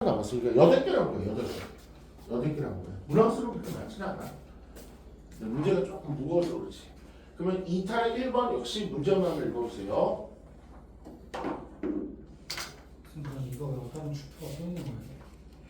남았으니까 8개라는 거예요. 8개. 8개라는 거예요. 문항수는 그렇게 많지는 않아. 문제가 조금 무거워서 그렇지. 그러면 2탄의 1번 역시 문제만 읽어보세요. 선생님 이거 왜 어떤 축표가 써 있는 거예요?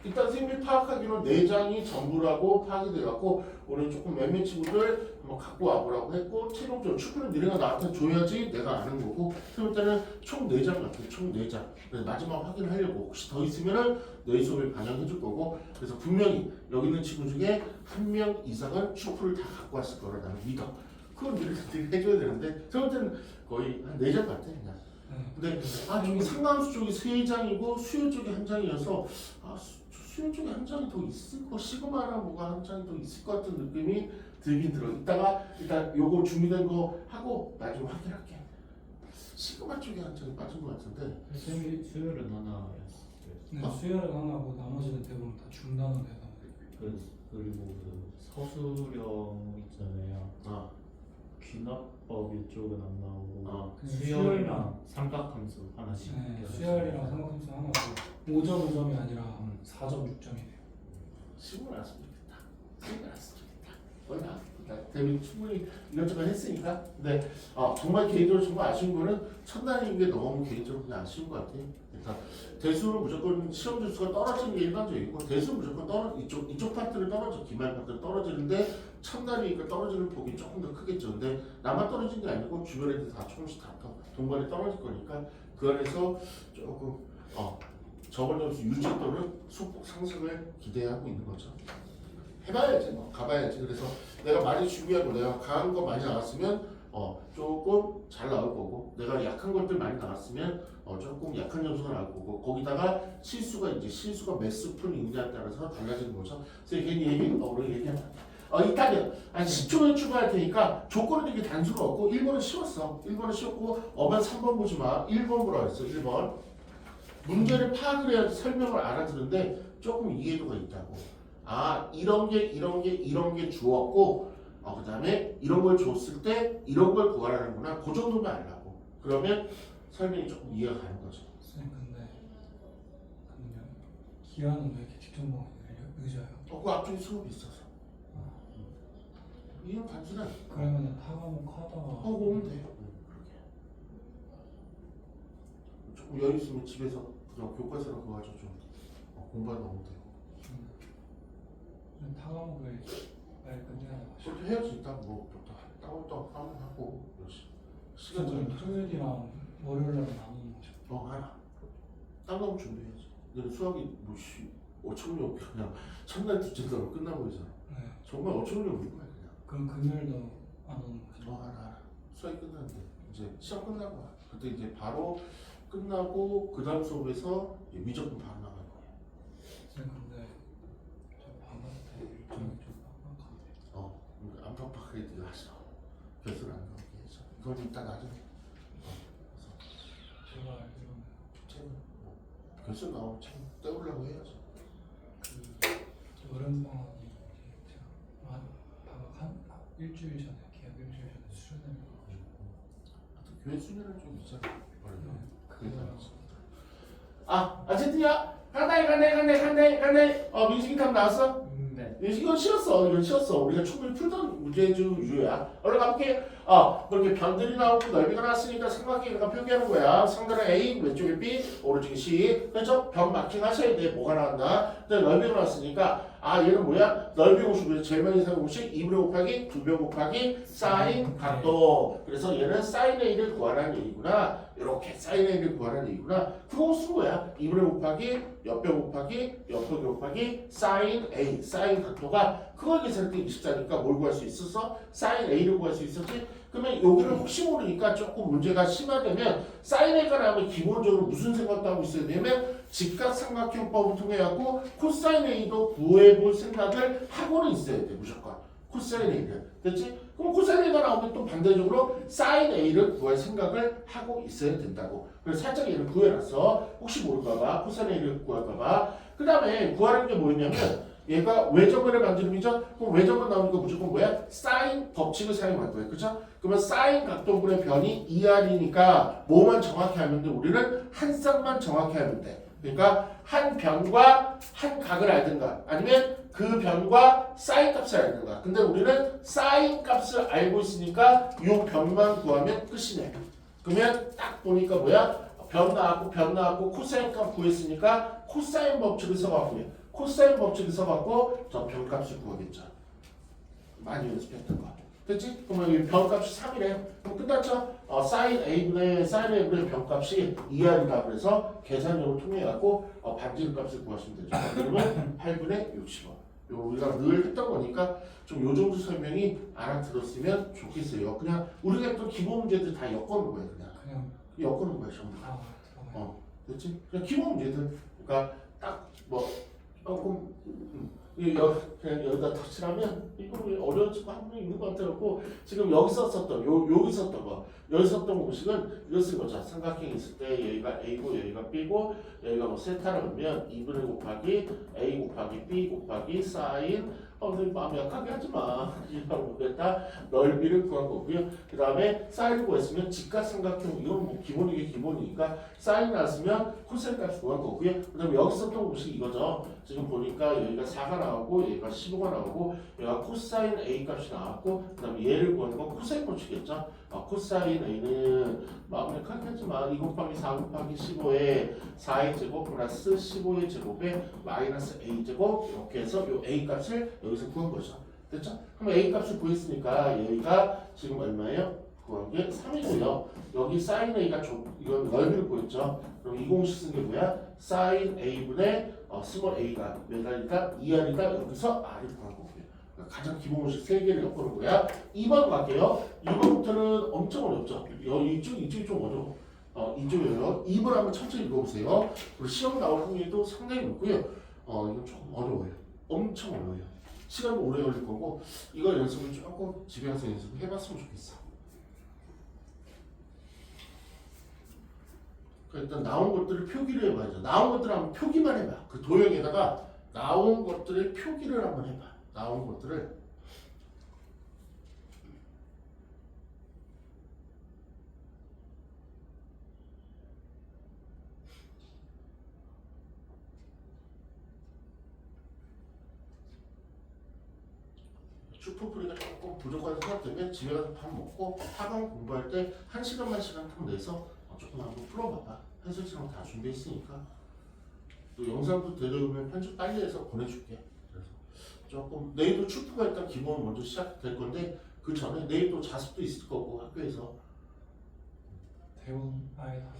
일단 선생님이 파악하기로는 4장이 전부라고 파악이 돼갖고 오늘 조금 몇몇 친구들 한번 갖고 와보라고 했고 최종적으로 축구는 너네가 나한테 줘야지 내가 아는 거고 그럼 일단은 총 4장 같아요. 총 4장. 그래서 마지막 확인하려고 혹시 더 있으면은 너희 수업에 반영해 줄 거고 그래서 분명히 여기 있는 친구 중에 한 명 이상은 축구를 다 갖고 왔을 거라 나는 믿어. 그건 너희들 해줘야 되는데 저 때는 거의 한 4장 같아 그냥. 근데 저기 상관수 쪽이 3장이고 수요 쪽이 1장이어서 수요 쪽에 1장이 더 있을 거 시그마나 뭐가 1장이 더 있을 것 같은 느낌이 들긴 들어. 이따가 일단 요거 준비된 거 하고 나중에 확인할게. 시그마 쪽에 1장이 빠진 것 같은데. 수요일은 하나였어요. 네, 수혈은 하나고 나머지는 대부분 다 중단으로 해서. 그리고 그 서술형 있잖아요. 귀납법 이쪽은 안 나오고 수열이랑 삼각함수 하나씩. 네, 수혈이랑 삼각함수 하나고 5점 5점이 아니라 4점 6점이네요. 시그마 나왔으면 좋겠다. 시그마 나왔으면 좋겠다. 뭐냐? 대비 충분히 이것저것 했으니까. 근데 정말 개인적으로 정말 아쉬운 거는 첫날인 게 너무 개인적으로 그냥 아쉬운 것 같아. 그러니까 대수는 무조건 시험 점수가 떨어지는 게 일반적이고 대수는 무조건 이쪽 파트는 떨어져 기말 파트는 떨어지는데 첫날이니까 떨어지는 폭이 조금 더 크겠죠. 근데 나만 떨어진 게 아니고 주변 애들 다 조금씩 다 동반에 떨어질 거니까 그 안에서 조금 저번 점수 유지 또는 소폭 상승을 기대하고 있는 거죠. 해봐야지 뭐 가봐야지. 그래서 내가 많이 준비하고 내가 강한 거 많이 나왔으면 조금 잘 나올 거고 내가 약한 것들 많이 나왔으면 조금 약한 점수가 나올 거고 거기다가 실수가 몇 스푼 있냐에 따라서 달라지는 거죠. 그래서 괜히 우리 얘기하면 이따가 한 10초에 추가할 테니까 조건은 되게 단순하고 1번은 쉬웠어. 1번은 쉬웠고 어반 3번 보지 마. 1번 보라고 했어. 1번 문제를 파악을 해야 설명을 알아듣는데 조금 이해도가 있다고. 이런 게 주었고 그 다음에 이런 걸 줬을 때 이런 걸 구하라는구나. 그 정도만 알라고. 그러면 설명이 조금 이해가 가는 거죠. 선생님 근데 기한은 왜 이렇게 뒷전방에 의자요? 그 앞쪽에 수업이 있어서. 이건 단순한. 그러면은 타과목 하다가 하고 오면 돼. 그렇게. 조금 여유 있으면 집에서 그냥 교과서나 그거 가지고 좀 공부하다 오면 돼요. 타과목을 빨리 끝내야 돼요. 그렇게 해야지. 일단 뭐 따로 하고 시간 좀 토요일이랑 월요일날 나누는 거죠. 알아. 딴 거 준비해야지. 근데 수학이 5천명 그냥 첫날 둘째 날 끝나버리잖아. 네. 정말 5천명 없는 거야 그냥. 그럼 금요일도 안 오는 거죠? 알아. 수학이 끝났는데 이제 시험 끝나고 와. 그때 이제 바로 끝나고 그 다음 수업에서 미적분 바로 나가는 거야. 선생님 근데 저 방학 때 일정이 좀 빡빡한데. 안 빡빡하게 네가 하셔. 결승 안 나오게 해서. 이건 이따 나중에. 제가 알기로는 결승 나오면 책 떼우려고 해야죠. 그 여름방학이 제가 방학 한 일주일 전에 계약 일주일 전에 수련회를 가가지고 교회 수련은 좀 있잖아. 그게 그거랑 다르지. 어쨌든요. 간대. 민식이 답 나왔어? 네. 이건 쉬웠어. 우리가 충분히 풀던 문제주 유야. 얼른 가볼게. 그렇게 변들이 나오고 넓이가 나왔으니까 삼각형과 표기하는 거야. 상단은 A, 왼쪽에 B, 오른쪽에 C. 그렇죠? 변 마킹 하셔야 돼. 뭐가 나왔나? 근데 넓이가 나왔으니까 얘는 뭐야? 넓이 50, 제일 많이 사는 공식 2분의 곱하기 2배 곱하기 사인 각도. 그래서 얘는 사인 A를 구하라는 얘기구나. 이렇게 사인 A를 구하라는 얘기구나. 그거 쓴 거야. 2분의 곱하기 옆배 곱하기 사인 A, 사인 각도가 그걸 계산할 때 24니까 뭘 구할 수 있었어? 사인 A를 구할 수 있었지? 그러면 여기를 혹시 모르니까 조금 문제가 심화되면 사인 A가 나오면 기본적으로 무슨 생각도 하고 있어야 되면 직각삼각형법을 통해 갖고 코사인 A도 구해볼 생각을 하고는 있어야 돼. 무조건 코사인 A를. 됐지? 그럼 코사인 A가 나오면 또 반대적으로 사인 A를 구할 생각을 하고 있어야 된다고. 그래서 살짝 얘를 구해놨어. 혹시 모를까봐 코사인 A를 구할까봐. 그 다음에 구하는 게 뭐였냐면 얘가 외접근의 반지름이죠? 그럼 외접근 나오니까 무조건 뭐야? 사인 법칙을 사용할 거예요. 그죠? 그러면 사인 각도분의 변이 2R이니까 뭐만 정확히 하면 돼? 우리는 한 쌍만 정확히 하면 돼. 그러니까 한 변과 한 각을 알든가 아니면 그 변과 사인 값을 알든가. 근데 우리는 사인 값을 알고 있으니까 이 변만 구하면 끝이네. 그러면 딱 보니까 뭐야? 변 나왔고 코사인 값 구했으니까 코사인 법칙을 써봤고요. 코사인 법칙을 써봤고 저 변값을 구하겠죠. 많이 연습했던 거. 됐지? 그러면 이 변값이 3이래. 그럼 끝났죠? 사인 A분의 변값이 2R이다. 그래서 계산용을 통해갖고 반지름 값을 구하시면 되죠. 그러면 8분의 60원. 요 우리가 늘 했던 거니까 좀 요 정도 설명이 알아들었으면 좋겠어요. 그냥 우리가 했던 기본 문제들 다 엮어놓은 거예요. 그냥 엮어놓은 거야 전부 다. 됐지? 그냥 기본 문제들. 그러니까 딱 뭐 조금 그냥 여기다 터치하면 이거 왜 어려운 한 분이 있는 것 같아갖고 지금 여기서 썼던 여기 썼던 거 여기 썼던 공식은 이거 쓴 거죠. 삼각형이 있을 때 여기가 A고 여기가 B고 여기가 뭐 세타를 넣으면 2분의 곱하기 A 곱하기 B 곱하기 사인 근데 마음 약하게 하지 마. 이라고 보겠다. 넓이를 구한 거고요. 그 다음에 사인을 구했으면 직각삼각형 이건 뭐 기본이게 기본이니까 사인 나왔으면 코사인 값을 구한 거고요. 그 다음에 여기 썼던 공식이 이거죠. 지금 보니까 여기가 4가 나오고 여기가 15가 나오고 여기가 코사인 A 값이 나왔고 그 다음에 얘를 구하는 건 코사인 법칙이겠죠. 코사인 A는 마음 약하게 하지 마. 2 곱하기 4 곱하기 15에 4의 제곱 플러스 15의 제곱에 마이너스 A 제곱 이렇게 해서 요 A 값을 여기서 구한 거죠. 됐죠? 그럼 A 값을 구했으니까 여기가 지금 얼마예요? 구한 게 3이고요. 여기 사인 A가 이건 넓이를 구했죠. 그럼 이 공식 쓴 게 뭐야? 사인 A분의 스몰 A가 몇알이니까 2R이다. 여기서 R을 구한 거고요. 그러니까 가장 기본 공식 3개를 엮어놓은 거야. 2번 갈게요. 2번부터는 엄청 어렵죠. 이쪽이 좀 어려워. 이쪽이에요. 2번 한번 천천히 읽어보세요. 그리고 시험 나올 확률도 상당히 높고요. 이건 조금 어려워요. 엄청 어려워요. 시간도 오래 걸릴 거고 이거 연습을 조금 집에 가서 연습해봤으면 좋겠어. 그러니까 일단 나온 것들을 표기를 해봐야죠. 나온 것들을 한번 표기만 해봐. 그 도형에다가 나온 것들을 표기를 한번 해봐. 나온 것들을 슈퍼풀이가 조금 부족한 생각 때문에 집에 가서 밥 먹고 학원 공부할 때 1시간만 시간 좀 내서 조금 한번 풀어봐봐. 해설처럼 다 준비했으니까 또 영상도 데려오면 편집 빨리 해서 보내줄게. 그래서 조금 내일도 슈퍼가 일단 기본 먼저 시작될 건데 그 전에 내일 또 자습도 있을 거고 학교에서 대본 아예 다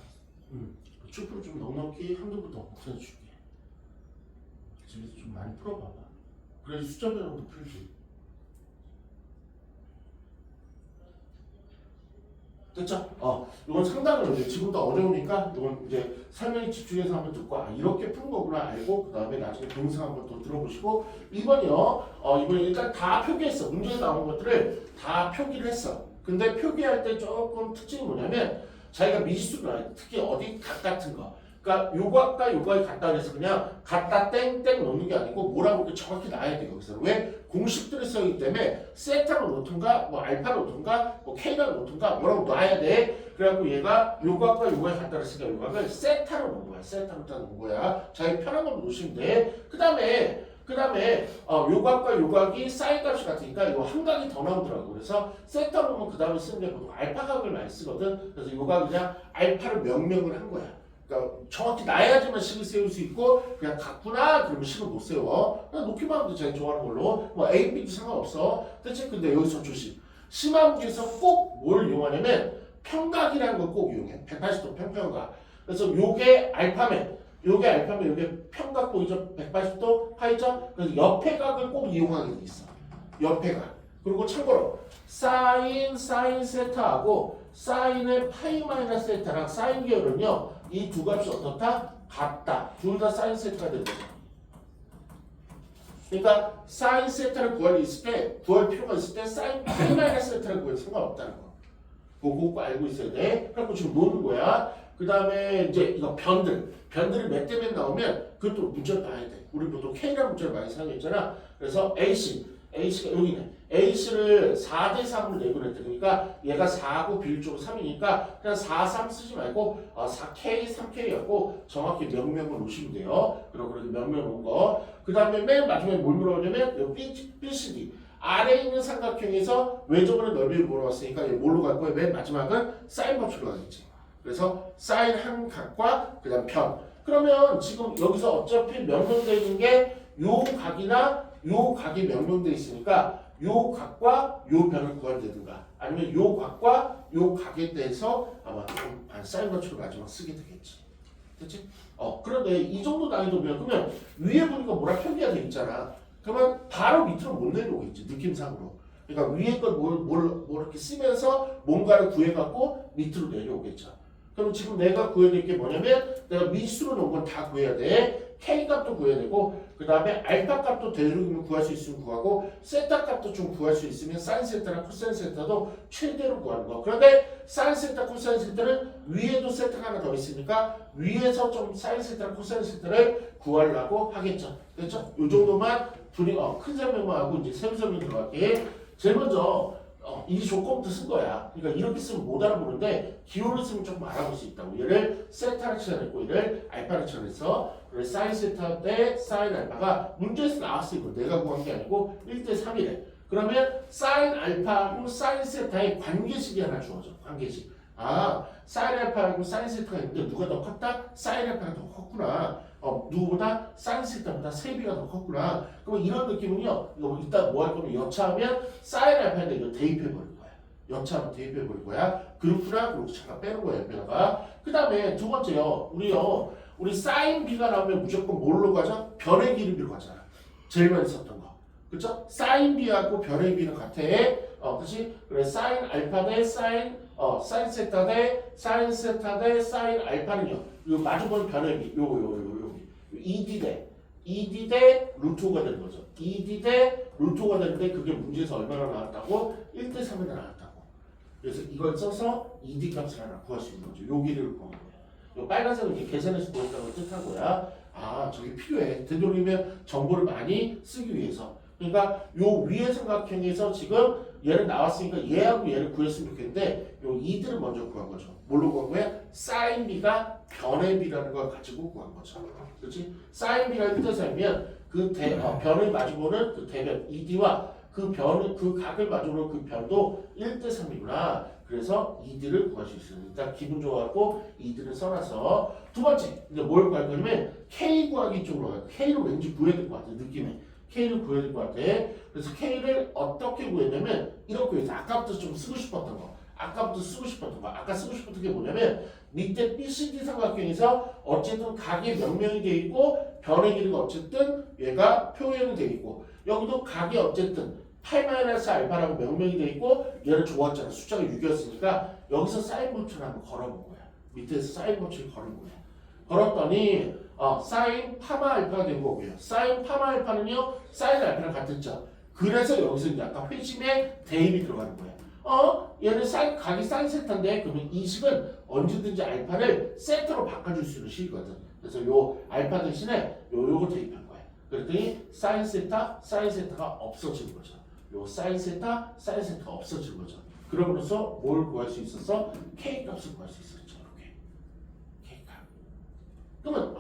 슈퍼를 좀 넉넉히 한두 더 보내줄게. 집에서 좀 많이 풀어봐봐. 그래서 숫자 배경도 풀지. 됐죠? 이건 상당히 어려워요. 지금도 어려우니까 이건 이제 설명에 집중해서 한번 듣고 이렇게 푸는 거구나 알고 그 다음에 나중에 동영상 한번 또 들어보시고 2번이요. 이번에 일단 다 표기했어. 문제에 나온 것들을 다 표기를 했어. 근데 표기할 때 조금 특징이 뭐냐면 자기가 미지수를 특히 어디 각 같은 거 그러니까 요각과 요각이 같다 그래서 그냥 같다 땡땡 넣는 게 아니고 뭐라고 이렇게 정확히 놔야 돼요. 여기서 왜? 공식들이 써있기 때문에 세타로 놓든가 뭐 알파로 놓든가 뭐 K로 놓든가 뭐라고 놔야 돼. 그래갖고 얘가 요각과 요각이 같다 그랬으니까 요각을 세타로 놓은 거야. 세타로 놓은 거야. 자기 편한 걸로 놓으시면 돼. 그 다음에 요각과 요각이 사인 값이 같으니까 이거 한 각이 더 나오더라고. 그래서 세타로 놓으면 그 다음에 쓰는 게 보통 알파 각을 많이 쓰거든. 그래서 요각 그냥 알파를 명명을 한 거야. 그러니까 정확히 놔야지만 식을 세울 수 있고 그냥 같구나 그러면 식을 못 세워. 그냥 놓기만 하면 자기 좋아하는 걸로 뭐 A, B도 상관없어. 대체 근데 여기서 조심. 심화 문제에서 꼭 뭘 이용하냐면 평각이라는 걸 꼭 이용해. 180도 평평각. 그래서 요게 알파면 요게 평각 보이죠? 180도 파이죠? 그래서 옆에 각을 꼭 이용하게 돼 있어. 옆에 각. 그리고 참고로 사인 세타하고 사인의 파이 마이너스 세타랑 사인 계열은요. 이 두 값이 어떻다? 같다. 둘 다 사인 세타가 되는 거죠. 그러니까 사인 세타를 구할 필요가 있을 때 사인 파이 마이너스 세타를 구해도 상관없다는 거. 그거 꼭 알고 있어야 돼. 그래갖고 지금 노는 거야. 그 다음에 이제 이거 변들이 몇 대 몇 나오면 그것도 문제를 봐야 돼. 우리 보통 K라는 문제를 많이 사용했잖아. 그래서 AC A씨가 여기네. A씨를 4대 3으로 내보냈대. 그러니까 얘가 4고 비율적으로 3이니까 그냥 4, 3 쓰지 말고 4K, 3K였고 정확히 명명을 놓으시면 돼요. 그리고 그렇게 명명 놓은 거. 그 다음에 맨 마지막에 뭘 물어보냐면 여기 BCD. 아래에 있는 삼각형에서 외접원의 넓이를 물어봤으니까 얘 뭘로 갈 거예요? 맨 마지막은 사인 법칙으로 가겠지. 그래서 사인 한 각과 그 다음 편. 그러면 지금 여기서 어차피 명명되어 있는 게 요 각이나 요 각이 명명되어 있으니까 요 각과 요 변을 구하면 되든가 아니면 요 각과 요 각에 대해서 아마 사인 법칙을 마지막 쓰게 되겠지. 됐지? 그런데 이 정도 난이도면 그러면 위에 보니까 뭐라 표기가 돼 있잖아. 그러면 바로 밑으로 못 내려오겠지 느낌상으로. 그러니까 위에 걸 뭘 이렇게 쓰면서 뭔가를 구해갖고 밑으로 내려오겠죠. 그럼 지금 내가 구해야 될 게 뭐냐면 내가 미수로 놓은 건 다 구해야 돼. K 값도 구해야 되고 그 다음에 알파 값도 되도록이면 구할 수 있으면 구하고 세타 값도 좀 구할 수 있으면 사인 세타나 코사인 세타도 최대로 구하는 거. 그런데 사인 세타, 코사인 세타는 위에도 세타가 하나 더 있으니까 위에서 좀 사인 세타나 코사인 세타를 구하려고 하겠죠. 됐죠? 요 정도만 큰 설명만 하고 이제 세부 설명 들어갈게. 제일 먼저 이 조건부터 쓴 거야. 그러니까 이렇게 쓰면 못 알아보는데 기호를 쓰면 조금 알아볼 수 있다고. 얘를 세타를 치환했고 얘를 알파를 치환해서 그래서 사인 세타 대 사인 알파가 문제에서 나왔어. 이거 내가 구한 게 아니고 1대 3이래. 그러면 사인 알파하고 사인 세타의 관계식이 하나 주어져. 관계식. 사인 알파하고 사인 세타가 있는데 누가 더 컸다? 사인 알파가 더 컸구나. 누구보다 사인 세타보다 3배가 더 컸구나. 그럼 이런 느낌은요. 이거 이따 뭐 할 거면 여차하면 사인 알파인데 이거 대입해 버릴 거야. 여차하면 대입해 버릴 거야. 그렇구나. 그리고 잠깐 빼는 거야. 옆에다가. 그 다음에 두 번째요. 우리 사인 B가 나오면 무조건 뭘로 가죠? 변의 기름비로 가잖아. 제일 많이 썼던 거. 그쵸? 사인 B하고 변의 B는 같아. 그치? 그래, 사인 알파 대 사인 세타 대 사인 세타 대 사인 알파는요. 요 마주보는 변의 B. 요거. ED 대 루트 5가 되는 거죠. ED 대 루트 5가 되는데 그게 문제에서 얼마나 나왔다고? 1대 3이나 나왔다고. 그래서 이걸 써서 ED 값을 하나 구할 수 있는 거죠. 요 길이를 구한 거예요. 요 빨간색은 이제 계산해서 구했다고 뜻한 거야. 저게 필요해. 되도록이면 정보를 많이 쓰기 위해서. 그러니까 요 위의 삼각형에서 지금 얘는 나왔으니까 얘하고 얘를 구했으면 좋겠는데 요 이들을 먼저 구한 거죠. 뭘로 구한 거야? 사인 B가 변의 B라는 걸 가지고 구한 거죠. 그렇지? 사인 B가 1대 3이면 그 변을 마주보는 그 대변 ED와 그 각을 마주보는 그 변도 1대 3이구나. 그래서 이들을 구할 수 있어요. 일단 기분 좋아하고 이들을 써놔서 두 번째 이제 뭘 구할 거냐면 K 구하기 쪽으로 가요. K를 왠지 구해야 될 것 같아. 느낌에. K를 구해야 될 것 같아. 그래서 K를 어떻게 구했냐면 이렇게 구했어. 아까부터 좀 쓰고 싶었던 거. 아까 쓰고 싶었던 게 뭐냐면 밑에 BCD 삼각형에서 어쨌든 각이 명명이 돼 있고 변의 길이가 어쨌든 얘가 표현이 돼 있고 여기도 각이 어쨌든 8-알파라고 명명이 돼 있고 얘를 줘왔잖아. 숫자가 6이었으니까 여기서 사인 법칙을 한번 걸어본 거야. 밑에서 사인 법칙을 걸은 거야. 걸었더니 사인 파마 알파가 된 거고요. 사인 파마 알파는요 사인 알파랑 같았죠. 그래서 여기서 이제 아까 회심에 대입이 들어가는 거야. 얘는 각이 사인 세타인데 그러면 이 식은 언제든지 알파를 세타로 바꿔줄 수 있는 식이거든. 그래서 요 알파 대신에 요거 대입한 거야. 그랬더니 사인 세타가 없어진 거죠. 요 사인 세타가 없어진 거죠. 그러면서 뭘 구할 수 있었어? K 값을 구할 수 있었죠. 이렇게 K 값. 그러면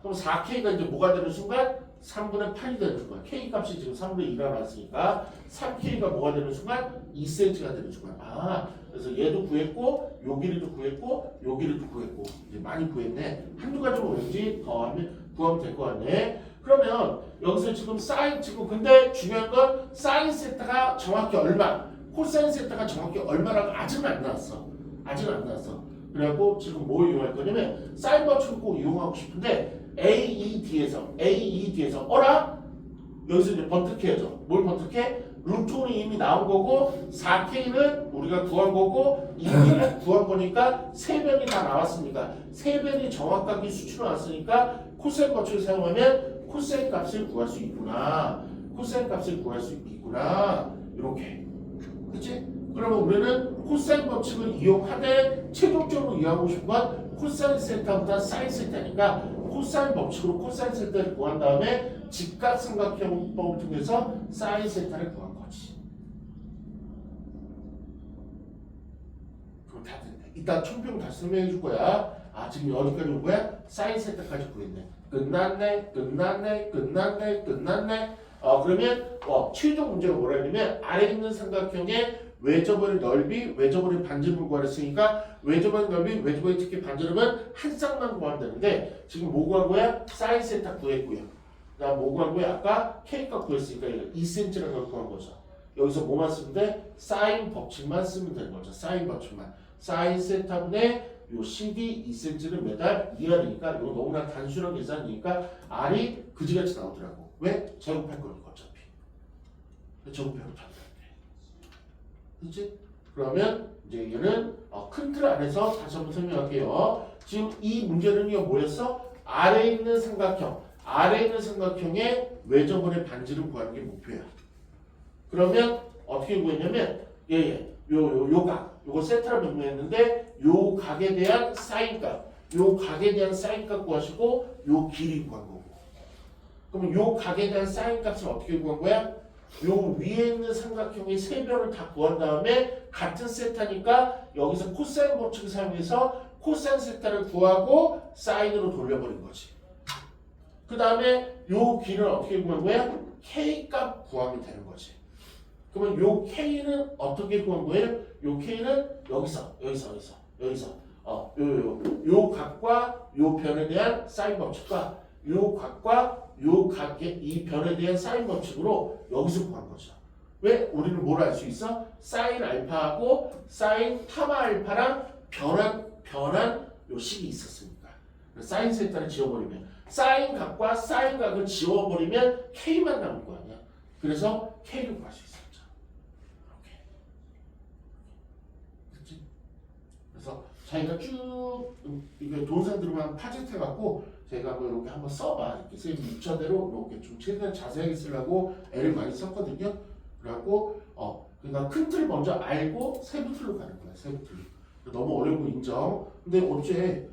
그럼 4K가 이제 뭐가 되는 순간 3분의 8이 되는 순간 K 값이 지금 3분의 2가 나왔으니까 3K가 뭐가 되는 순간 2cm가 되는 순간 그래서 얘도 구했고 요 길이도 구했고 요 길이도 구했고 이제 많이 구했네. 한두 가지만 왠지 더 구하면 될 것 같네. 그러면 여기서 지금 근데 중요한 건 사인 세타가 정확히 얼마 코사인 세타가 정확히 얼마라고 아직은 안 나왔어. 그래갖고 지금 뭘 이용할 거냐면 사인 법칙을 꼭 이용하고 싶은데 AED에서 여기서 이제 번뜩해야죠. 뭘 번뜩해? 루트는 이미 나온 거고 4K는 우리가 구한 거고 2K는 구한 거니까 세 변이 다 나왔으니까 세 변이 정확하게 수치로 나왔으니까 코사인 법칙을 사용하면 코사인 값을 구할 수 있구나. 이렇게. 그치? 그러면 우리는 코사인 법칙을 이용하되 최종적으로 이용하고 싶은 건 코사인 세타보다 사인 세타니까 코사인 법칙으로 코사인 세타를 구한 다음에 직각삼각형법을 통해서 사인 세타를 구한 거지. 그럼 다 됐네. 이따 총평 다시 설명해 줄 거야. 아 지금 어디까지 온 거야? 사인 세타까지 구했네. 끝났네. 그러면 최종 문제가 뭐라 했냐면 아래 있는 삼각형의 외접원의 넓이, 외접원의 반지름을 구하랬으니까 외접원의 넓이, 외접원의 특히 반지름은 한 쌍만 구하면 되는데 지금 뭐 구한 거야? 사인 세타 구했고요. 그다음 뭐 구한 거야? 아까 K값 구했으니까 이거 2cm라는 걸 구한 거죠. 여기서 뭐만 쓰면 돼? 사인 법칙만 쓰면 되는 거죠. 사인 법칙만. 사인 세타분의 요 CD 2cm는 매달 2R이니까 이거 너무나 단순한 계산이니까 R이 그지같이 나오더라고. 왜? 제곱할 거니까 어차피. 제곱해도 다 돼. 그렇지? 그러면 이제 얘는 큰 틀 안에서 다시 한번 설명할게요. 지금 이 문제는요 뭐였어? 아래에 있는 삼각형의 외접원의 반지름 구하는 게 목표야. 그러면 어떻게 구했냐면 요거 세타로 명명했는데 요 각에 대한 사인값 구하시고 요 길이 구한 거고. 그러면 요 각에 대한 사인값을 어떻게 구한 거야? 요 위에 있는 삼각형의 세 변을 다 구한 다음에 같은 세타니까 여기서 코사인 법칙을 사용해서 코사인 세타를 구하고 사인으로 돌려버린 거지. 그 다음에 요 길은 어떻게 구한 거야? K 값 구하면 되는 거지. 그러면 요 K는 어떻게 구한 거예요? 요 K는 여기서 요 각과 요 변에 대한 사인 법칙과 요 각과 요 각의 이 변에 대한 사인 법칙으로 여기서 구한 거죠. 왜? 우리는 뭘 알 수 있어? 사인 알파하고 사인 타마 알파랑 변한 요 식이 있었으니까. 사인 세타를 지워버리면 사인 각과 사인 각을 지워버리면 K만 남을 거 아니야. 그래서 K를 구할 수 있었죠. 이렇게. 그렇지? 그래서 자기가 쭉 이게 동사들만 파짓해갖고 제가 뭐 이렇게 한번 써봐. 이렇게 선생님 6차대로 이렇게 좀 최대한 자세하게 쓰려고 애를 많이 썼거든요. 그래갖고 그러니까 큰 틀 먼저 알고 세부 틀로 가는 거야. 세부 틀로. 너무 어려운 거 인정. 근데 어째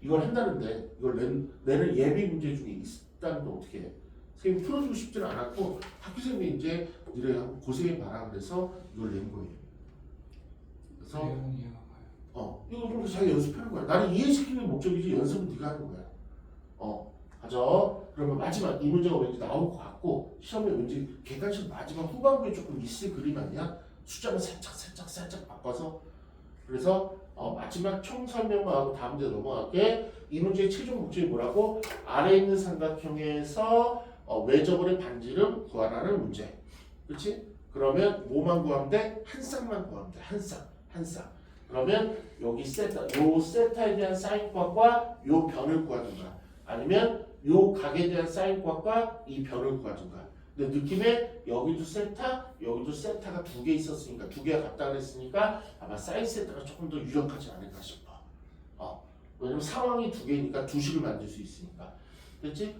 이걸 한다는데 이걸 내는 예비 문제 중에 있다는데 어떻게 해? 선생님 풀어주고 싶지는 않았고 학교 선생님이 이제 니네 한번 고생해봐라 그래서 이걸 낸 거예요. 그래서 이거 좀 자기 연습하는 거야. 나는 이해시키는 게 목적이지 연습은 네가 하는 거야. 가져. 그러면 마지막 이 문제가 왠지 나올 것 같고 시험에 왠지 객관식 마지막 후반부에 조금 있을 그림 아니야? 숫자를 살짝 바꿔서 그래서 마지막 총 설명만 하고 다음 문제 넘어갈게. 이 문제의 최종 목적이 뭐라고? 아래에 있는 삼각형에서 외접원의 반지름 구하라는 문제. 그렇지? 그러면 뭐만 구하면 돼? 한 쌍만 구하면 돼. 한 쌍. 그러면 여기 요 세타에 대한 사인값과 요 변을 구하든가 아니면 요 각에 대한 사인값과 이 변을 구하든가. 근데 느낌에 여기도 세타가 두 개 있었으니까 두 개가 같다 그랬으니까 아마 사인 세타가 조금 더 유력하지 않을까 싶어. 왜냐면 상황이 두 개니까 두 식을 만들 수 있으니까. 됐지?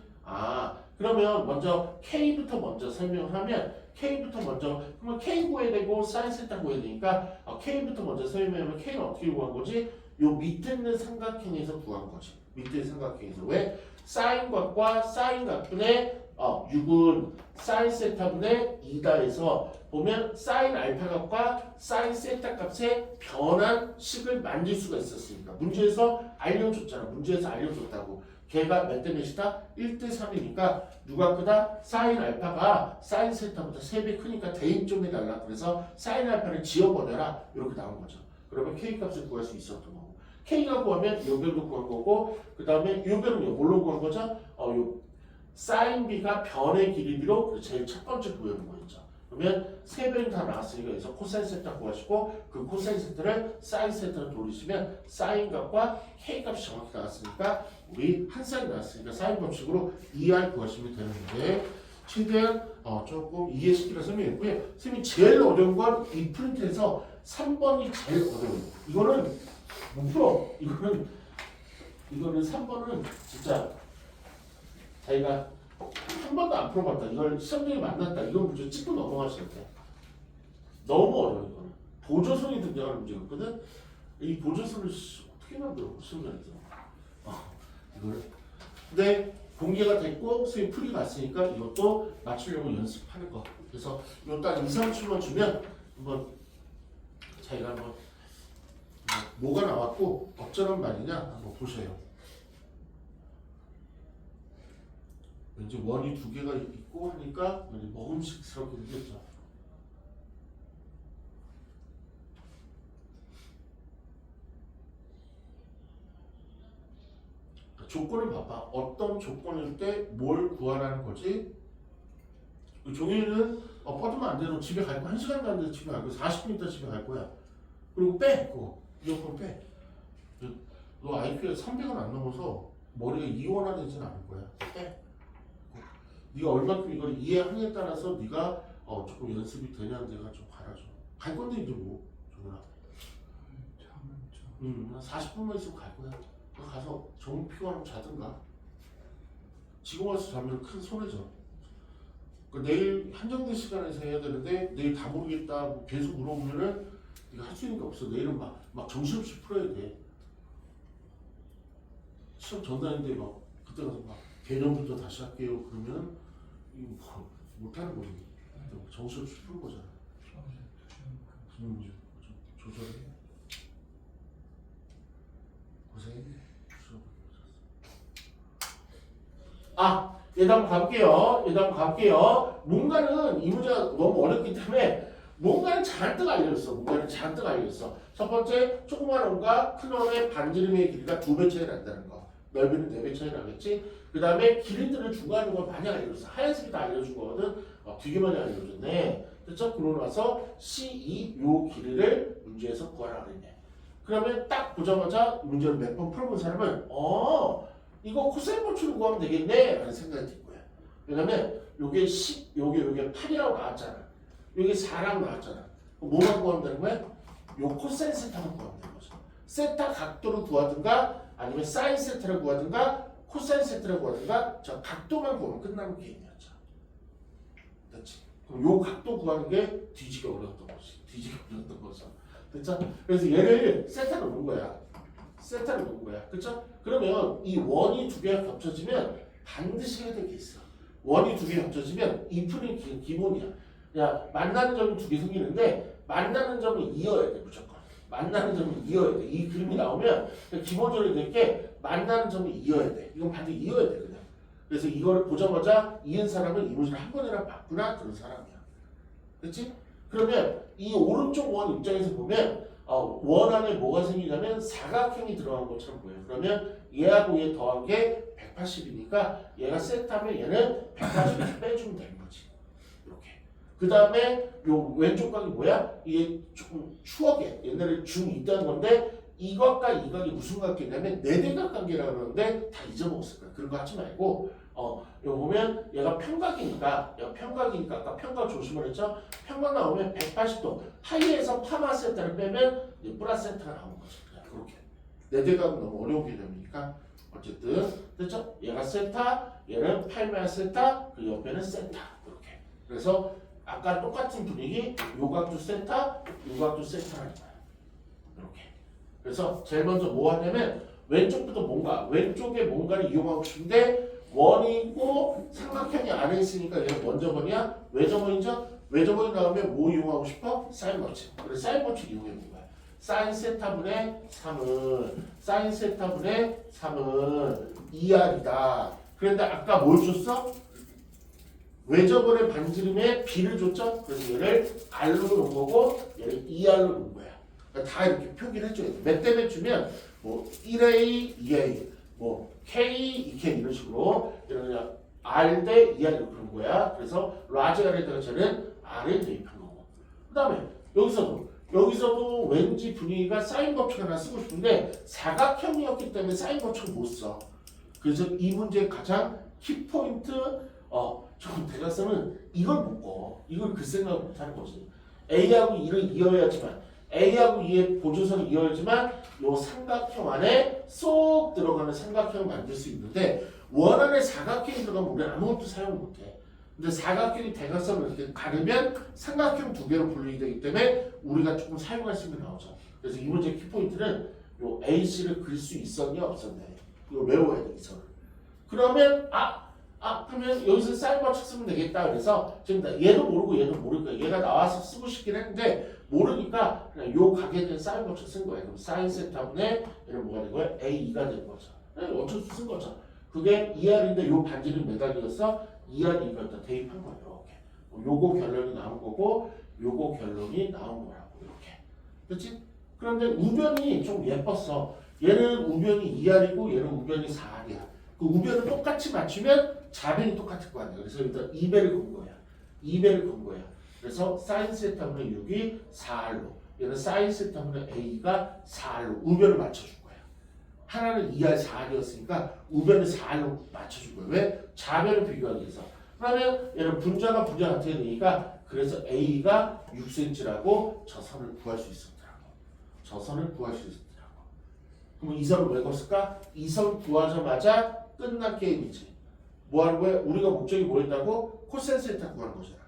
그러면 먼저 K부터 먼저 설명을 하면 그러면 K 구해야 되고 사인 세타 구해야 되니까 K부터 먼저 설명하면 K는 어떻게 구한 거지? 요 밑에 있는 삼각형에서 구한 거지. 밑에 삼각형에서 왜? 사인각과 사인각분의 6은 사인 세타분의 2다에서 보면 사인 알파 값과 사인 세타 값의 변한 식을 만들 수가 있었으니까 문제에서 알려줬다고. 걔가 몇 대 몇이다? 1대 3이니까 누가 크다? 사인 알파가 사인 세타보다 3배 크니까 대입 좀 해달라. 그래서 사인 알파를 지워버려라. 이렇게 나온 거죠. 그러면 K 값을 구할 수 있었던 거고. K가 구하면 요 별도 구한 거고 그 다음에 요 별은 뭘로 구한 거죠? 요 사인 B가 변의 길이로 제일 첫 번째 구하는 거였죠. 그러면 세 변이 다 나왔으니까 여기서 코사인 세타 구하시고 그 코사인 세타를 사인 세타로 돌리시면 사인 값과 K 값이 정확히 나왔으니까 우리 한 쌍이 나왔으니까 사인 법칙으로 2R 구하시면 되는데 최대한 조금 이해시키려 설명했고요. 선생님이 제일 어려운 건 이 프린트에서 3번이 제일 어려워요. 이거는 못 풀어. 이거는 3번은 진짜 자기가 한 번도 안 풀어봤다. 이걸 시험장에 만났다. 이런 문제 찍고 넘어가실 때 너무 어려워. 이거는 보조선이 등장하는 문제였거든. 이 보조선을 어떻게 만들어? 시험장에서 이거를. 근데 공개가 됐고 수익 풀이 갔으니까 이것도 맞추려고 연습하는 거. 그래서 이거 딱 2, 3초만 주면 한번 자기가 한번 뭐가 나왔고 어쩌란 말이냐 한번 보셔요. 왠지 원이 두 개가 있고 하니까 왠지 먹음직스럽게 생겼죠. 조건을 봐봐. 어떤 조건일 때 뭘 구하라는 거지? 종이는 뻗으면 안 되는 집에 갈 거야. 1시간도 안 돼서 집에 갈 거야. 40분 있다 집에 갈 거야. 그리고 빼! 그거. 이어폰 빼. 너 IQ가 300은 안 넘어서 머리가 이원화되지는 않을 거야. 빼. 네가 얼마큼 이걸 이해하느냐에 따라서 네가 조금 연습이 되냐는 데가 좀 갈아줘. 갈 건데 이제 뭐. 종이나. 한 40분만 있으면 갈 거야. 가서 정 피곤하면 자든가. 지금 와서 자면 큰 손해죠. 내일 한정된 시간에서 해야 되는데 내일 다 모르겠다 뭐 계속 물어보면은 네가 할 수 있는 게 없어. 내일은 막 정신없이 풀어야 돼. 시험 전날인데 막 그때 가서 막 개념부터 다시 할게요 그러면 이거 뭐 못하는 거지. 정신없이 푸는 거잖아. 좀 조절해. 고생해. 예단 가볼게요. 뭔가는 이 문제가 너무 어렵기 때문에 뭔가는 잔뜩 알려줬어. 첫 번째, 조그만 원과 큰 원의 반지름의 길이가 2배 차이 난다는 거. 넓이는 4배 차이 나겠지. 그 다음에 길이들을 중간하는 걸 많이 알려줬어. 하얀색이 다 알려준 거거든. 되게 많이 알려줬네. 그렇죠? 그러고 나서 C2 요 길이를 문제에서 구하라 그랬네. 그러면 딱 보자마자 문제를 몇 번 풀어본 사람은 이거 코사인 법칙을 구하면 되겠네 라는 생각이 들 거야. 왜냐면 요게 10, 요게 8이라고 나왔잖아. 요게 4라고 나왔잖아. 뭐만 구하면 되는 거야? 요 코사인 세타만 구하면 되는 거죠. 세타 각도를 구하든가 아니면 사인 세타를 구하든가 코사인 세타를 구하든가 저 각도만 구하면 끝나는 게임이었죠. 됐지? 그럼 요 각도 구하는 게 뒤지게 어려웠던 거죠. 됐죠? 그래서 얘를 세타로 놓은 거야. 그렇죠? 그러면 이 원이 두 개가 겹쳐지면 반드시 해야 될 게 있어. 원이 두 개 겹쳐지면 이 풀이 기본이야. 야, 만나는 점이 두 개 생기는데 만나는 점을 이어야 돼 무조건. 이 그림이 나오면 기본적으로 될 게 만나는 점을 이어야 돼. 이건 반드시 이어야 돼 그냥. 그래서 이거를 보자마자 이은 사람은 이 문제를 한 번이나 봤구나 그런 사람이야. 그렇지? 그러면 이 오른쪽 원 입장에서 보면 원 안에 뭐가 생기냐면 사각형이 들어간 것처럼 보여요. 그러면 얘하고 얘 더한 게 180이니까 얘가 세트하면 얘는 180을 빼주면 되는 거지. 이렇게. 그 다음에 요 왼쪽 각이 뭐야? 이게 조금 추억에 옛날에 중2 때 한 건데 이 각과 이 각이 무슨 관계냐면 내대각 관계라고 그러는데 다 잊어먹었을 거야. 그런 거 하지 말고 이거 보면 얘가 평각이니까 아까 평각 조심을 했죠? 평각 나오면 180도 하이에서 파마 세타를 빼면 이제 플러스 세타가 나오는 거죠. 그냥 그렇게. 내대각은 너무 어려운 개념이니까 어쨌든 됐죠? 얘가 세타, 얘는 8 세타, 그 옆에는 세타 이렇게. 그래서 아까 똑같은 분위기 요 각도 세타, 요 각도 세타라는 거야. 이렇게. 그래서 제일 먼저 뭐 하냐면 왼쪽부터 왼쪽에 뭔가를 이용하고 싶은데 원이 있고 삼각형이 안에 있으니까 얘가 먼저 번이야? 외접원이죠? 외접원이 나오면 뭐 이용하고 싶어? 사인 법칙. 그래 사인 법칙 이용해 본 거야. 사인 세타분의 3은 2R이다. 그런데 아까 뭘 줬어? 외접원의 반지름에 B를 줬죠? 그래서 얘를 R로 놓은 거고 얘를 2R로 놓은 거야. 그러니까 다 이렇게 표기를 해줘야 돼. 몇 대 몇 주면 뭐 1A, 2A 뭐 K, 2K 이런 식으로 그냥 R 대 2R 이렇게 그런 거야. 그래서 라지 R에다가 저는 R을 대입한 거고. 그 다음에 여기서도 왠지 분위기가 사인 법칙 하나 쓰고 싶은데 사각형이었기 때문에 사인 법칙을 못 써. 그래서 이 문제의 가장 키포인트 좀 대각선은 이걸 못 꺼. 이걸 그 생각을 못 하는 거지. A하고 2를 이어야지만 A하고 2의 보조선을 이어야지만 요 삼각형 안에 쏙 들어가는 삼각형을 만들 수 있는데 원 안에 사각형이 들어가면 우리는 아무것도 사용 못해. 근데 사각형이 대각선을 이렇게 가르면 삼각형 두 개로 분리되기 되기 때문에 우리가 조금 사용할 수 있는 게 나오죠. 그래서 이 문제의 키포인트는 요 AC를 그릴 수 있었냐 없었냐. 이거 외워야 돼, 이 선을. 그러면 그러면 여기서 사인 법칙 쓰면 되겠다. 그래서 지금 얘도 모르고 얘도 모르니까 얘가 나와서 쓰고 싶긴 했는데 모르니까 그냥 요 각에 대한 사인 법칙 쓴 거예요. 그럼 사인 세타분의 얘는 뭐가 된 거예요? A2가 된 거죠. 어쩔 수 쓴 거죠. 그게 2R인데 요 반지름 매달려서 2R 이거였다 대입한 거예요. 이렇게. 요거 결론이 나온 거고 요거 결론이 나온 거라고 이렇게. 그렇지? 그런데 우변이 좀 예뻤어. 얘는 우변이 2R이고 얘는 우변이 4R이야. 그 우변을 똑같이 맞추면 좌변이 똑같을 거 아니야. 그래서 일단 2배를 건 거야. 2배를 건 거야. 그래서 사인 세타분의 6이 4R로 얘는 사인 세타분의 A가 4R로 우변을 맞춰줄 거야. 하나는 2R 4R이었으니까 우변을 4R로 맞춰줄 거야. 왜? 좌변을 비교하기 위해서. 그러면 얘는 분자가 분자 같아야 되니까 그래서 A가 6cm라고 저 선을 구할 수 있었더라고. 저 선을 구할 수 있었더라고. 그럼 이 선을 왜 걷을까? 이 선 구하자마자 끝난 게임이지. 뭐 하는 거야? 우리가 목적이 뭐였다고? 코사인 세타 구하는 거잖아.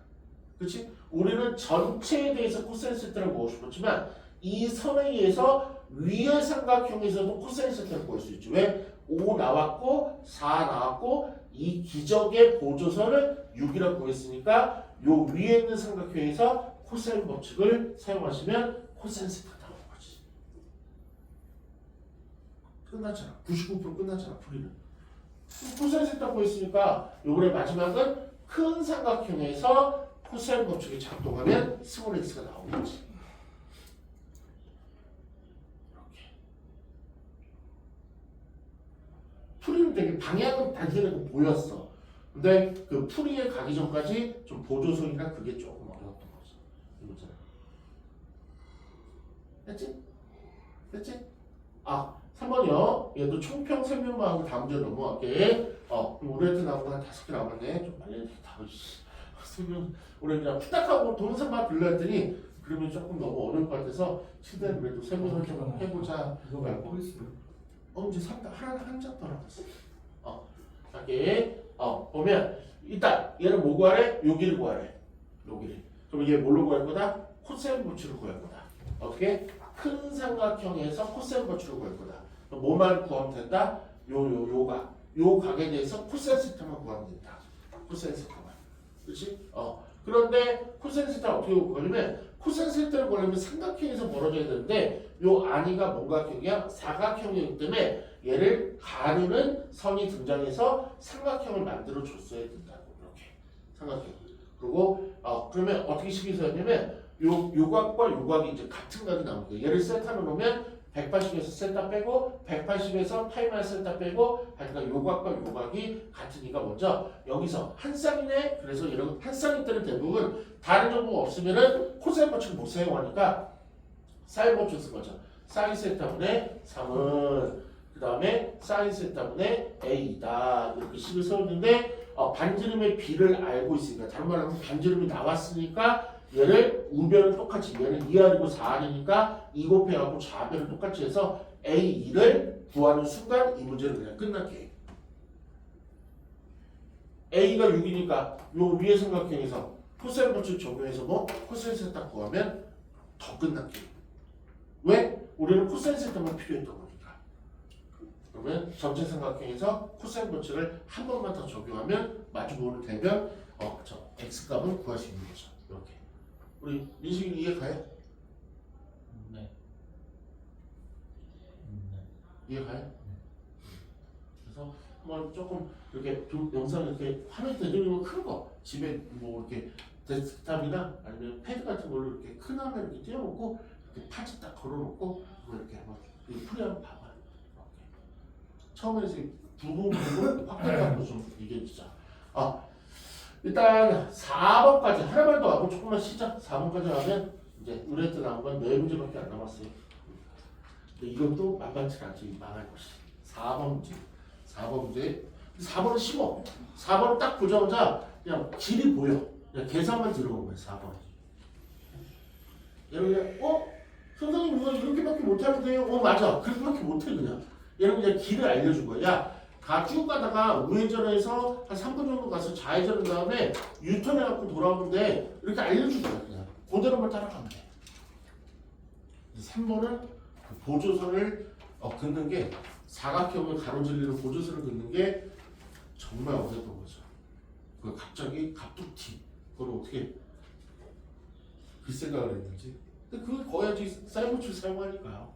그렇지? 우리는 전체에 대해서 코사인 세타를 구하고 싶었지만 이 선에 의해서 위의 삼각형에서도 코사인 세타를 구할 수 있지. 왜? 5 나왔고 4 나왔고 이 기적의 보조선을 6이라고 구했으니까 요 위에 있는 삼각형에서 코사인 법칙을 사용하시면 코사인 세타가 나오는 거지. 끝났잖아. 99% 끝났잖아. 풀이는. 코사인 세타 구했으니까 요번에 마지막은 큰 삼각형에서 코사인 법칙이 작동하면 스몰 x가 나오는 거지. 이렇게. 풀이는 되게 방향은 단순하게 보였어. 근데 그 풀이에 가기 전까지 좀 보조선이라 그게 조금 어려웠던 거지. 이거잖아. 됐지? 됐지? 3번이요. 얘도 총평 설명만 하고 다음 주에 넘어갈게. 그럼 우리한테 나온 거한 5개 남았네. 좀 말려야 되겠다. 설명 우리 그냥 후딱하고 동영상만 들려했더니 그러면 조금 너무 어려울 것 같아서 최대한 그래도 설명을 좀 해보자. 이거 말고 있어요. 이제 한장 더 남았어. 여기 보면 일단 얘는 뭐 구하래? 여기를 구하래. 여기를. 그럼 얘 뭘로 구할 거다? 코사인 법칙을 구할 거다. 어떻게? 큰 삼각형에서 코사인 법칙을 구할 거다. 뭐만 구하면 된다? 요 각에 대해서 코사인 세타만 구하면 된다. 코사인 세타만. 그렇지? 그런데 코사인 세타 어떻게 구하냐면 코사인 세타를 구하려면 삼각형에서 벌어져야 되는데 요 안이가 뭔각형이야? 사각형이기 때문에 얘를 가르는 선이 등장해서 삼각형을 만들어 줬어야 된다고. 이렇게 삼각형. 그리고 그러면 어떻게 식에서 하냐면 요 각과 요 각이 이제 같은 각이 나오는 거예요. 얘를 세타로 놓으면 180에서 세타 빼고 180에서 파이만 세타 빼고 하여튼 요 각과 요 각이 같으니까 먼저 여기서 한 쌍이네. 그래서 이런 한 쌍일 때는 대부분 다른 정보가 없으면은 코사인 법칙을 못 사용하니까 사인 법칙 쓴 거죠. 사인 세타분의 3은 그 다음에 사인 세타분의 A다 이렇게 식을 세웠는데 반지름의 B를 알고 있으니까 다른 말로 하면 반지름이 나왔으니까 얘를 우변은 똑같이 얘는 2R이고 4R이니까 2 곱해갖고 좌변을 똑같이 해서 A2를 구하는 순간 이 문제는 그냥 끝날게. A가 6이니까 요 위에 삼각형에서 코사인 법칙 적용해서 뭐 코사인 세타 구하면 더 끝날게. 왜? 우리는 코사인 세타만 필요했던 거니까. 그러면 전체 삼각형에서 코사인 법칙을 한 번만 더 적용하면 마주보는 되면 저 x값을 구할 수 있는 거죠. 이렇게. 우리 민식이 이해 가요? 네. 이해 가요? 그래서 한번 조금 이렇게 영상 이렇게 화면 대중이면 큰 거 집에 뭐 이렇게 데스크탑이나 아니면 패드 같은 걸로 이렇게 큰 화면 이렇게 띄워놓고 이렇게 파지 딱 걸어놓고 이렇게 한번 풀이 한번 봐봐요. 이렇게. 처음에 이제 부분 확대하고 좀 얘기해 주자. 일단 4번까지 하나만 더 하고 조금만 쉬자. 4번까지 하면 이제 우리한테 나온 건 4문제밖에 안 남았어요. 근데 이것도 만만치 않지. 망할 것이. 4번 문제. 4번 문제. 4번은 쉬워. 4번은 딱 보자마자 그냥 길이 보여. 그냥 계산만 들어온 거예요. 4번. 얘는 그냥 선생님 이거 이렇게밖에 못하는데요. 맞아. 그렇게밖에 못해 그냥. 얘는 그냥 길을 알려준 거야. 야, 쭉 가다가 우회전해서 한 3분 정도 가서 좌회전한 다음에 유턴해갖고 돌아오는데 이렇게 알려준 거야 그냥. 그대로만 따라가면 돼. 3번은 그 보조선을 긋는 게 사각형을 가로질리는 보조선을 긋는 게 정말 어려웠던 거죠. 그 갑자기 갑툭튀 그걸 어떻게 그 생각을 했는지. 근데 그걸 거의 아직 사이버출 사용하니까요.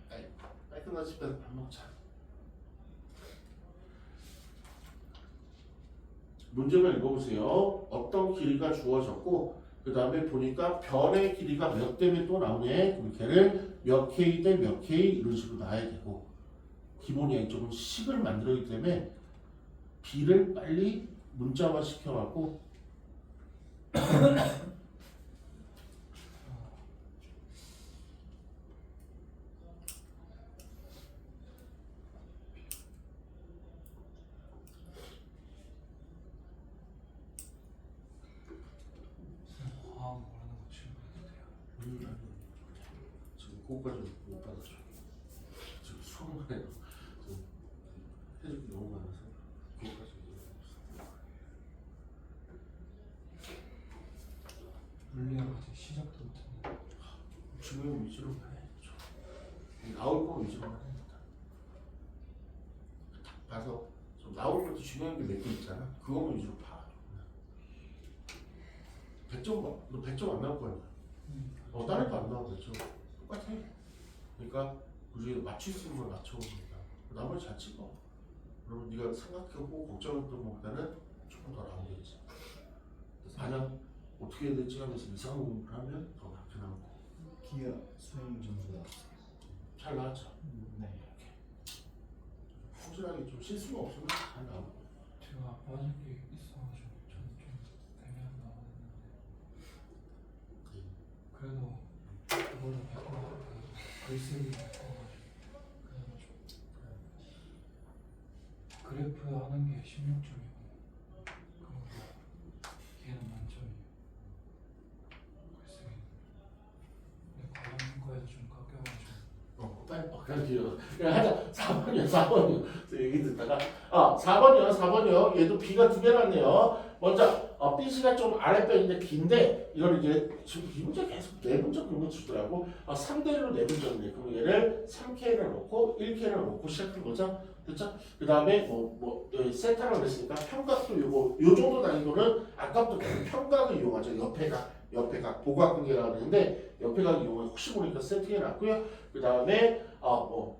빨리 끝나지 밥 먹자. 문제만 읽어보세요. 어떤 길이가 주어졌고 그 다음에 보니까 변의 길이가 몇 대면 또 나오네. 그럼 걔를 몇 K 대 몇 K 이런 식으로 놔야 되고 기본이 이쪽은 식을 만들어야 되기 때문에 B를 빨리 문자화 시켜갖고 과학 뭐라는 거 질문해도 돼요? 지금 그거까지 못 받아줘. 지금 수업만 해도 지금 해줄 게 너무 많아서 그거까지 물리학 아직 시작도 못했는데. 중요한 위주로만 해야죠. 나올 거 위주로만 해야겠다. 딱 봐서 좀 나올 것도 중요한 게 몇 개 있잖아. 그거만 위주로 봐. 100점 봐. 너 100점 안 나올 거 아니야. 다른 거 안 나오고 100점 똑같아. 그러니까 그 중에 맞출 수 있는 걸 맞춰봅니다. 나머지 잘 찍어. 그러면 네가 생각하고 걱정했던 것보다는 조금 더 나오겠지. 만약 어떻게 해야 될지 하면서 이상한 공부를 하면 더 그렇게 나오고. 기아 수행 점수 나왔어요. 잘 나왔죠. 네. 꾸준하게 좀 실수가 없으면 잘 나오고. 제가 빠질 게 있어가지고 저는 좀 애매한 나왔는데 그래도 그거를 바꿔 글쓰기 바꿔가지고 그래프 하는 게 16점이고 그거 걔는 만점이에요. 글쓰기 근데 관련 거에서 좀 깎여가지고 빨리 그냥 뒤로 그냥 하자. 4번이요. 얘기 듣다가 4번이요. 얘도 B가 두 개 났네요. 먼저 B씨가 좀 아랫변인데 긴데 이걸 이제 지금 이 문제 계속 내분점 그런 거 주더라고. 3대1로 내분점이네. 그럼 얘를 3K를 놓고 1K를 놓고 시작한 거죠. 됐죠? 그 다음에 세타라고 그랬으니까 평각도 요 정도 난이도는 아까부터 평각을 이용하죠. 옆에각 보각관계라고 그러는데 옆에각 이용해 혹시 모르니까 세팅해놨고요. 그 다음에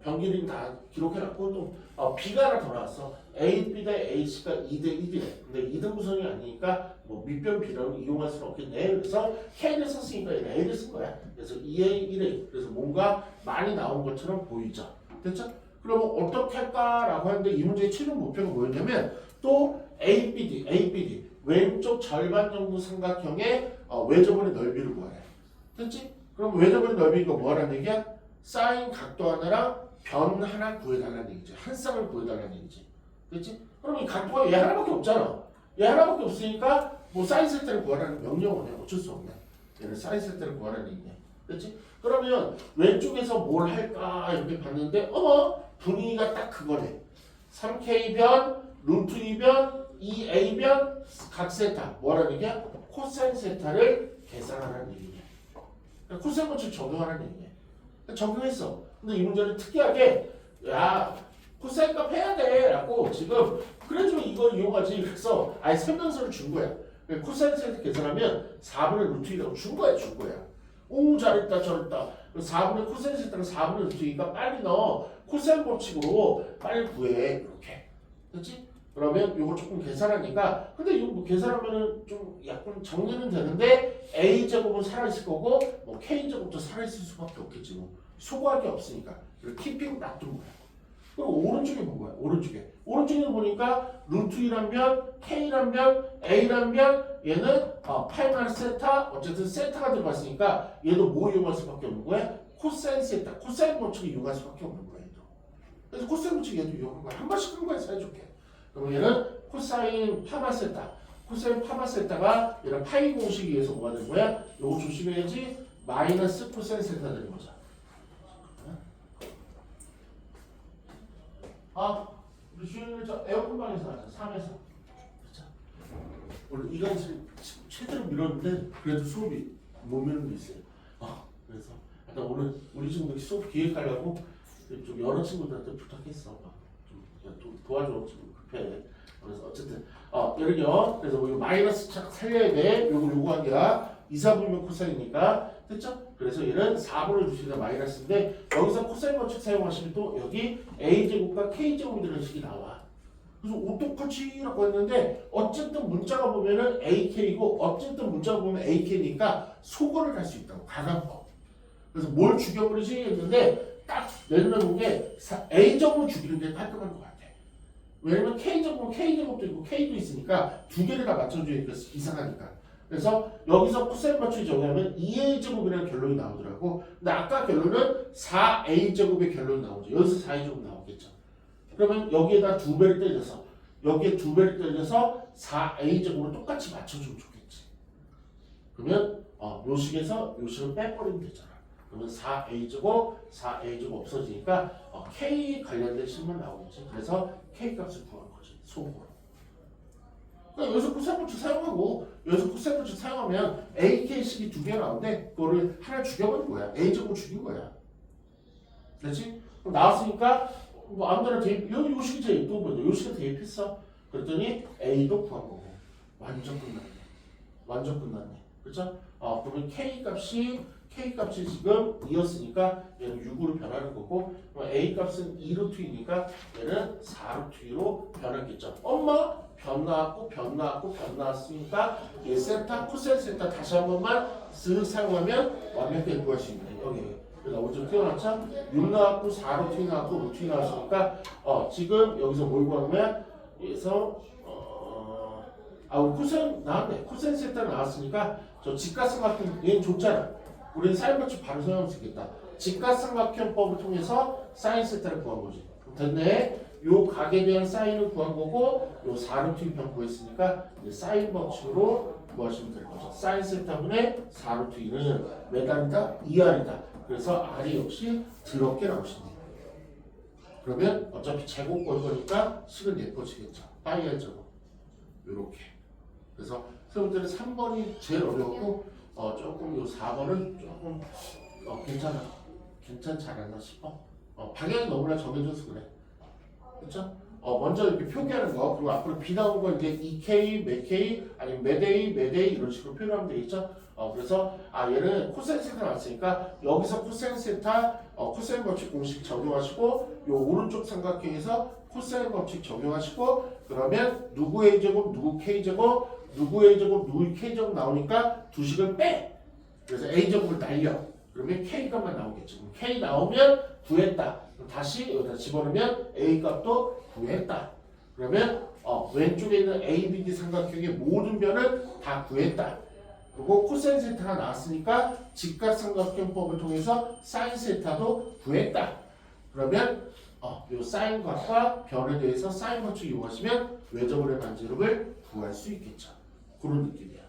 변기림 다 기록해놨고 또 B가 하나 더 나왔어. A, B 대 A씨가 2대 1이래. 근데 2등분선이 아니니까 밑변 B라고 이용할 수는 없겠네. 그래서 K를 썼으니까 얘는 A를 쓴 거야. 그래서 2A, 1A. 그래서 뭔가 많이 나온 것처럼 보이죠. 됐죠? 그러면 어떻게 할까라고 하는데 이 문제의 최종 목표가 뭐였냐면 또 ABD 왼쪽 절반 정도 삼각형의 외접원의 넓이를 구하래. 됐지? 그럼 외접원의 넓이가 뭐라는 얘기야? 사인 각도 하나랑 변 하나 구해달라는 얘기지. 한 쌍을 구해달라는 얘기지. 됐지? 그럼 이 각도가 얘 하나밖에 없잖아. 얘 하나밖에 없으니까 뭐 사인 세타를 구하라는 명령은 해. 어쩔 수 없네. 얘는 사인 세타를 구하라는 얘기야. 됐지? 그러면 왼쪽에서 뭘 할까 이렇게 봤는데 분위기가 딱 그거네. 3K변, 루트 2변, 2A변, 각 세타. 뭐라는 얘기야? 코사인 세타를 계산하라는 얘기야. 코사인 법칙 적용하라는 얘기야. 적용했어. 근데 이 문제는 특이하게 야 코사인 값 해야 돼 라고 지금 그래도 이걸 이용하지. 그래서 아예 설명서를 준 거야. 코사인 세타 계산하면 4분의 루트 2라고 준 거야. 오 잘했다. 4분의 코사인 세타는 4분의 루트 2니까 빨리 넣어. 코사인 법칙으로 빨리 구해. 이렇게. 됐지? 그러면 이거 조금 계산하니까 근데 이거 뭐 계산하면은 좀 약간 정리는 되는데 A제곱은 살아있을 거고 뭐 K제곱도 살아있을 수밖에 없겠지 뭐. 소거할 게 없으니까. 그리고 키핑 놔둔 거야. 그리고 오른쪽에 본 거야. 오른쪽에 보니까 루트 1란 면, K란 면, A란 면 얘는 파이널 세타 어쨌든 세타가 들어갔으니까 얘도 뭐 이용할 수밖에 없는 거야? 코사인 세타. 코사인 법칙을 이용할 수밖에 없는 거야. 얘도. 그래서 코사인 법칙 얘도 이용한 거야. 한 번씩 한 거야. 사해줄게. 그럼 얘는 코사인 파마 세타. 코사인 파마 세타가 얘는 파이 공식에 의해서 뭐가 되는 거야? 요거 조심해야지. 마이너스 코사인 세타 되는 거죠. 우리 주인을 저 에어컨방에서 하자. 3에서. 그렇죠? 오늘 이건 최대로 밀었는데 그래도 수업이 못 미는 게 있어요. 그래서 일단 오늘 우리 친구들 수업 기획하려고 좀 여러 친구들한테 부탁했어. 좀 도와줘. 지금 급해. 그래서 어쨌든 여기요. 그래서 뭐 마이너스 착 살려야 돼. 요거 한 게야. 2, 4분면 코사인이니까 됐죠? 그래서 얘는 4분을 주시니까 마이너스인데 여기서 코사인 법칙 사용하시면 또 여기 a제곱과 k제곱이 되는 식이 나와. 그래서 어떡하지라고 했는데 어쨌든 문자가 보면은 ak이고 어쨌든 문자가 보면 ak니까 소거를 할 수 있다고. 가강법. 그래서 뭘 죽여버리지 했는데 딱 내려놓은 게 a제곱을 죽이는 게 깔끔한 것 같아. 왜냐면 k제곱은 k제곱도 있고 k도 있으니까 두 개를 다 맞춰주니까 이상하니까. 그래서 여기서 코사인 법칙 적용하면 2a제곱이라는 결론이 나오더라고. 근데 아까 결론은 4a제곱의 결론이 나오죠. 여기서 4a제곱 나오겠죠. 그러면 여기에다 2배를 때려서 여기에 2배를 때려서 4a제곱을 똑같이 맞춰주면 좋겠지. 그러면 요 식에서 요 식을 빼버리면 되잖아. 그러면 4a제곱 없어지니까 k 관련된 식만 나오겠지. 그래서 k 값을 구한 거지. 소고로. 그러니까 여기서 코사인 법칙 사용하고 여기서 코사인 법칙 사용하면 ak식이 두 개 나오는데 그거를 하나 죽여버린 거야. a제곱 죽인 거야. 됐지? 그럼 나왔으니까 뭐 아무데나 대입, 요 식이 제일 또 뭐죠? 요 식을 대입했어. 그랬더니 a도 구한 거고. 완전 끝났네. 완전 끝났네. 그렇죠? 그러면 k 값이 지금 2였으니까 얘는 6으로 변하는 거고, a 값은 2루트이니까 얘는 4루트로 변하겠죠. 엄마 변 나왔으니까 얘 세타 코사인 세타 다시 한 번만 쓱 사용하면 완벽하게 구할 수 있네. 여기. 그래서 오점 띄워놨죠? 6 나왔고 4루트 나왔고 루트 나왔으니까 지금 여기서 뭘 구하면 그래서 코사인 나왔네. 코사인 세타 나왔으니까 저 직각삼각형 얘는 줬잖아. 우리는 사인 법칙 바로 사용하면 되겠다. 직각삼각형법을 통해서 사인 세타를 구한 거지. 됐네. 요 각에 대한 사인을 구한 거고 요 4루트 2편 구했으니까 이제 사인 법칙으로 구하시면 될 거죠. 사인 세타분의 4루트 2는 몇 R이다? 2R이다. 그래서 R이 역시 더럽게 나오시네요. 그러면 어차피 제곱 걸 거니까 식은 예뻐지겠죠. 파이 R 제곱. 요렇게. 그래서 선생님들은 3번이 제일 어려웠고 조금 요 4번은 조금 괜찮지 않았나 싶어. 방향이 너무나 정해져서 그래. 그렇죠? 먼저 이렇게 표기하는 거, 그리고 앞으로 B 나온 거 이제 2K, 몇 K, 아니면 몇 A 이런 식으로 표현하면 되겠죠? 그래서 얘는 코사인 세타 나왔으니까 여기서 코사인 세타, 코사인 법칙 공식 적용하시고 요 오른쪽 삼각형에서 코사인 법칙 적용하시고 그러면 누구 A제곱, 누구 K제곱, 누구 A제곱, 누구 K제곱 나오니까 두 식을 빼! 그래서 A제곱을 날려. 그러면 K값만 나오겠죠. K 나오면 구했다. 다시 여기다 집어넣으면 A 값도 구했다. 그러면 왼쪽에 있는 ABD 삼각형의 모든 변을 다 구했다. 그리고 코사인 세타가 나왔으니까 직각삼각형법을 통해서 사인 세타도 구했다. 그러면 요 사인 값과 변에 대해서 사인 법칙 이용하시면 외접을의 반지름을 구할 수 있겠죠. 그런 느낌이야.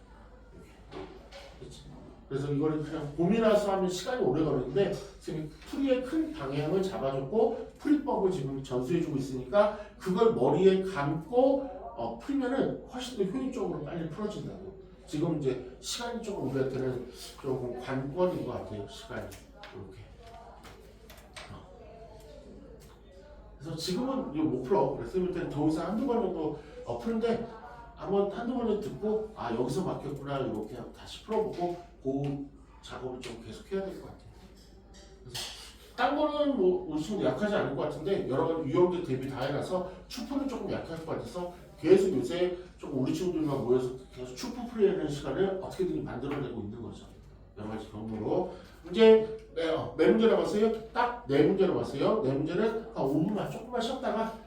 그렇지? 그래서 이거를 그냥 고민해서 하면 시간이 오래 걸리는데 지금 풀이의 큰 방향을 잡아줬고 풀이법을 지금 전수해주고 있으니까 그걸 머리에 감고 풀면은 훨씬 더 효율적으로 빨리 풀어진다고. 지금 이제 시간이 조금 우리한테는 조금 관건인 것 같아요. 시간이 이렇게. 그래서 지금은 이거 못 풀어. 그래서 일단 더 이상 한두 번 정도 푸는데 한두 번 정도 듣고 여기서 막혔구나 이렇게 다시 풀어보고 그 작업을 좀 계속 해야 될 것 같아요. 그래서 딴 거는 뭐 우리 친구 약하지 않을 것 같은데 여러 가지 유형들 대비 다 해놔서 추프는 조금 약할 것 같아서 계속 요새 조금 우리 친구들만 모여서 계속 추프 풀이하는 시간을 어떻게든 만들어내고 있는 거죠. 여러 가지 경로로. 이제 네 문제 남았어요. 딱 네 문제 남았어요. 네 문제는 한 5분만 조금만 쉬었다가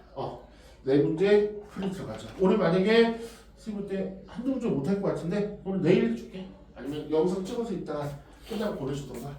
네 문제 풀이 들어가죠. 오늘 만약에 수입 때 한두 문제 못할 것 같은데 오늘 내일 해줄게. 아니면 영상 찍어서 이따가 끝나고 보내주던가.